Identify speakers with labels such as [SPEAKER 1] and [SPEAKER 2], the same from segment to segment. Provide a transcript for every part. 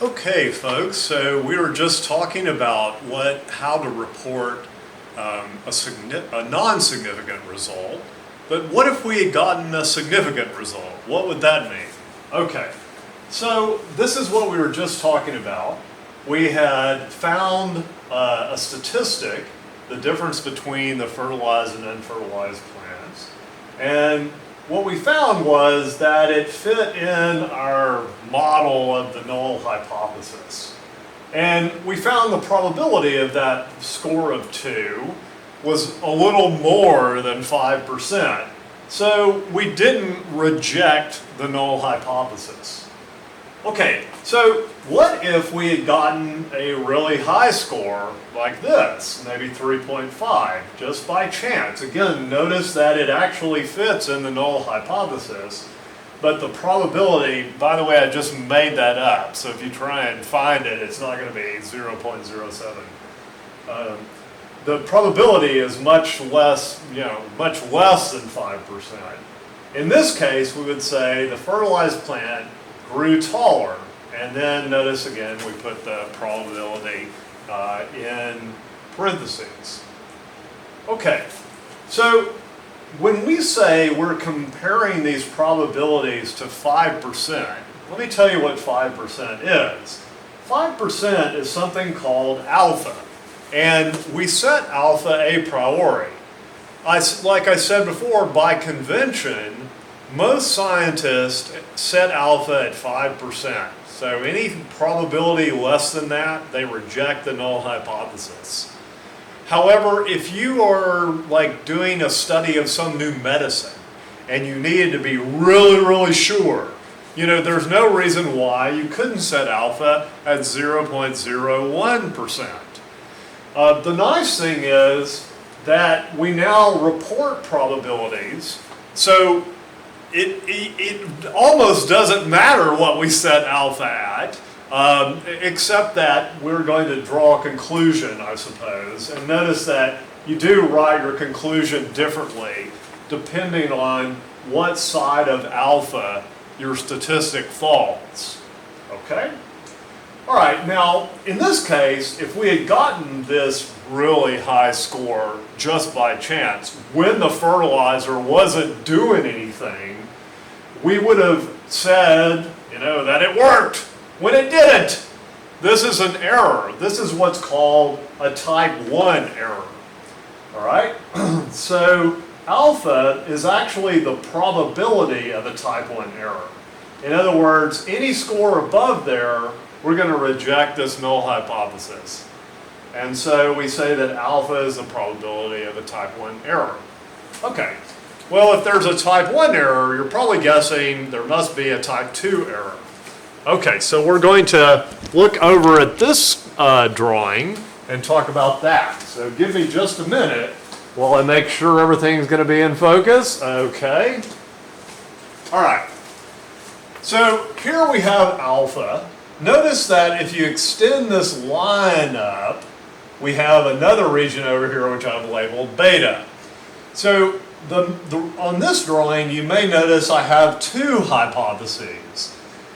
[SPEAKER 1] Okay, folks, so we were just talking about how to report a non-significant result, but what if we had gotten a significant result? What would that mean? Okay, so this is what we were just talking about. We had found a statistic, the difference between the fertilized and unfertilized plants, and what we found was that it fit in our model of the null hypothesis. And we found the probability of that score of 2 was a little more than 5%. So we didn't reject the null hypothesis. Okay, so what if we had gotten a really high score like this, maybe 3.5, just by chance? Again, notice that it actually fits in the null hypothesis, but the probability, by the way, I just made that up, so if you try and find it, it's not going to be 0.07. The probability is much less, much less than 5%. In this case, we would say the fertilized plant grew taller, and then notice again we put the probability in parentheses. Okay, so when we say we're comparing these probabilities to 5%, let me tell you what 5% is. 5% is something called alpha, and we set alpha a priori. Like I said before, by convention, most scientists set alpha at 5%. So any probability less than that, they reject the null hypothesis. However, if you are like doing a study of some new medicine and you needed to be really sure, there's no reason why you couldn't set alpha at 0.01%. The nice thing is that we now report probabilities, so it almost doesn't matter what we set alpha at, except that we're going to draw a conclusion, I suppose. And notice that you do write your conclusion differently depending on what side of alpha your statistic falls. Okay? All right, now in this case, if we had gotten this really high score just by chance when the fertilizer wasn't doing anything, we would have said, that it worked when it didn't. This is an error. This is what's called a type 1 error. All right? So alpha is actually the probability of a type 1 error. In other words, any score above there, we're going to reject this null hypothesis. And so we say that alpha is the probability of a type 1 error. Okay. Well, if there's a type 1 error, you're probably guessing there must be a type 2 error. Okay, so we're going to look over at this drawing and talk about that. So give me just a minute while I make sure everything's going to be in focus. Okay. All right. So here we have alpha. Notice that if you extend this line up, we have another region over here which I've labeled beta. So on this drawing, you may notice I have two hypotheses.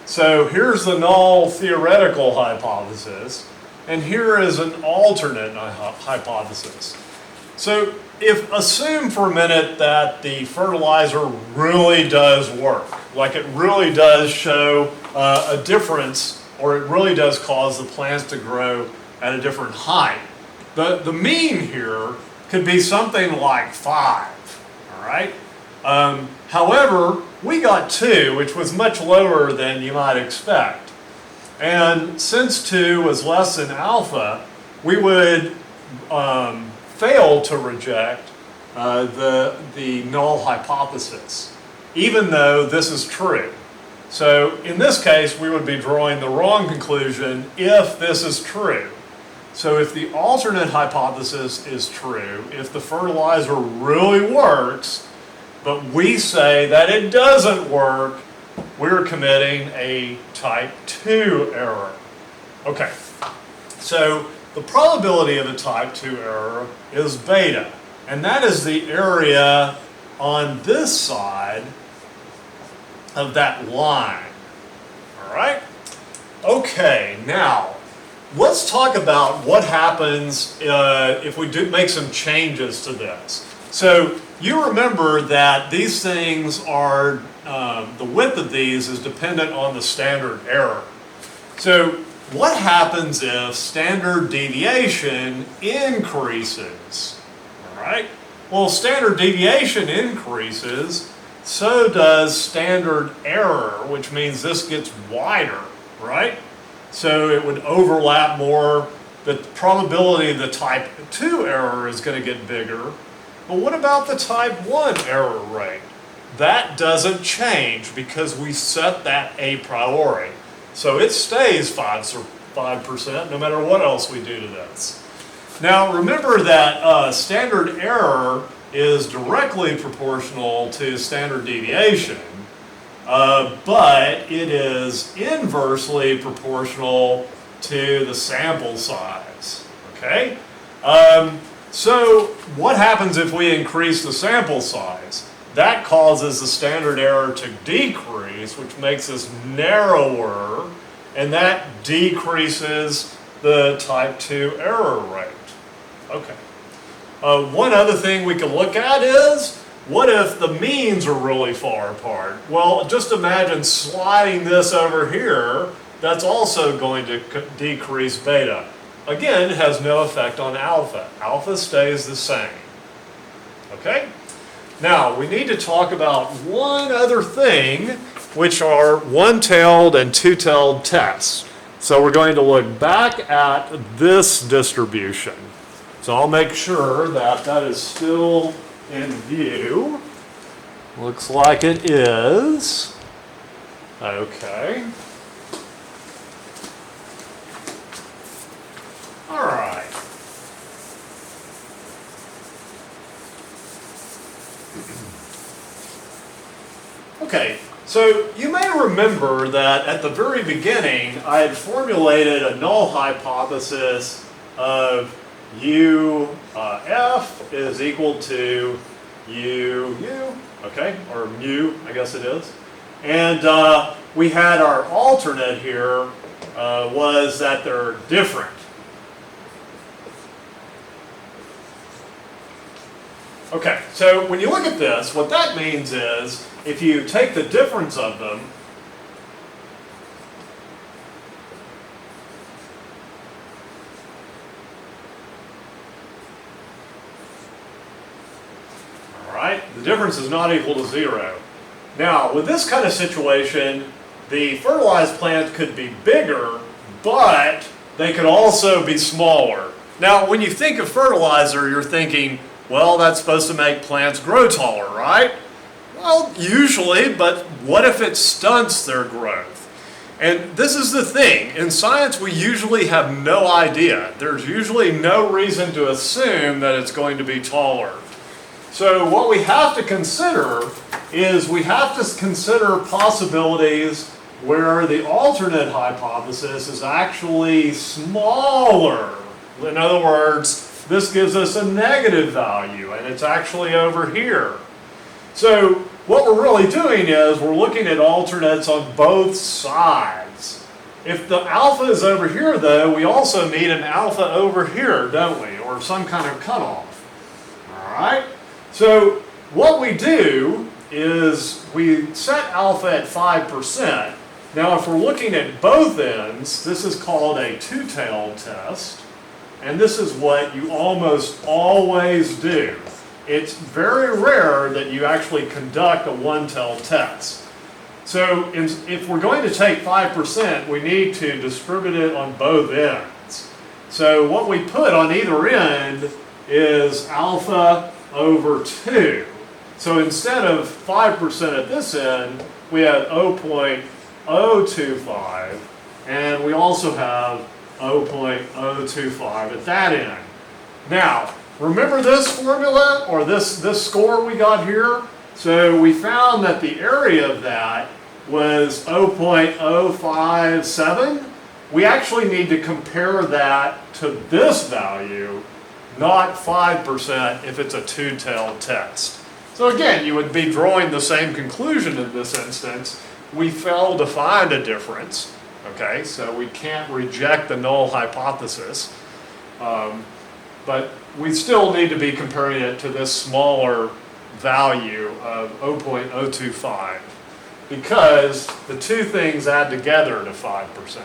[SPEAKER 1] So here's the null theoretical hypothesis, and here is an alternate hypothesis. So assume for a minute that the fertilizer really does work, like it really does show a difference, or it really does cause the plants to grow at a different height. The mean here could be something like 5. All right. However, we got 2, which was much lower than you might expect. And since 2 was less than alpha, we would fail to reject the null hypothesis, even though this is true. So in this case, we would be drawing the wrong conclusion if this is true. So if the alternate hypothesis is true, if the fertilizer really works, but we say that it doesn't work, we're committing a type 2 error. Okay, so the probability of a type 2 error is beta, and that is the area on this side of that line. All right? Okay, now let's talk about what happens if we do make some changes to this. So you remember that these things are, the width of these is dependent on the standard error. So what happens if standard deviation increases? All right. Well, standard deviation increases, so does standard error, which means this gets wider, right? So it would overlap more. The probability of the type 2 error is going to get bigger. But what about the type 1 error rate? That doesn't change because we set that a priori. So it stays 5% no matter what else we do to this. Now remember that standard error is directly proportional to standard deviation, but it is inversely proportional to the sample size. Okay? So what happens if we increase the sample size? That causes the standard error to decrease, which makes us narrower, and that decreases the type 2 error rate. Okay. One other thing we can look at is, what if the means are really far apart? Well, just imagine sliding this over here. That's also going to decrease beta. Again, it has no effect on alpha. Alpha stays the same. Okay? Now, we need to talk about one other thing, which are one-tailed and two-tailed tests. So we're going to look back at this distribution. So I'll make sure that that is still in view. Looks like it is. Okay. All right. Okay, so you may remember that at the very beginning I had formulated a null hypothesis of f is equal to u, okay, or mu, I guess it is. And we had our alternate here was that they're different. Okay, so when you look at this, what that means is if you take the difference of them, all right, the difference is not equal to 0. Now, with this kind of situation, the fertilized plants could be bigger, but they could also be smaller. Now, when you think of fertilizer, you're thinking, well, that's supposed to make plants grow taller, right? Well, usually, but what if it stunts their growth? And this is the thing. In science, we usually have no idea. There's usually no reason to assume that it's going to be taller. So what we have to consider is we have to consider possibilities where the alternate hypothesis is actually smaller. In other words, this gives us a negative value, and it's actually over here. So what we're really doing is we're looking at alternates on both sides. If the alpha is over here, though, we also need an alpha over here, don't we? Or some kind of cutoff. All right? So what we do is we set alpha at 5%. Now, if we're looking at both ends, this is called a two-tailed test. And this is what you almost always do. It's very rare that you actually conduct a one-tailed test. So if we're going to take 5%, we need to distribute it on both ends. So what we put on either end is alpha over 2. So instead of 5% at this end, we have 0.025, and we also have 0.025 at that end. Now, remember this formula, or this score we got here? So we found that the area of that was 0.057. We actually need to compare that to this value, not 5% if it's a two-tailed test. So again, you would be drawing the same conclusion in this instance. We failed to find a difference. Okay, so we can't reject the null hypothesis. But we still need to be comparing it to this smaller value of 0.025 because the two things add together to 5%.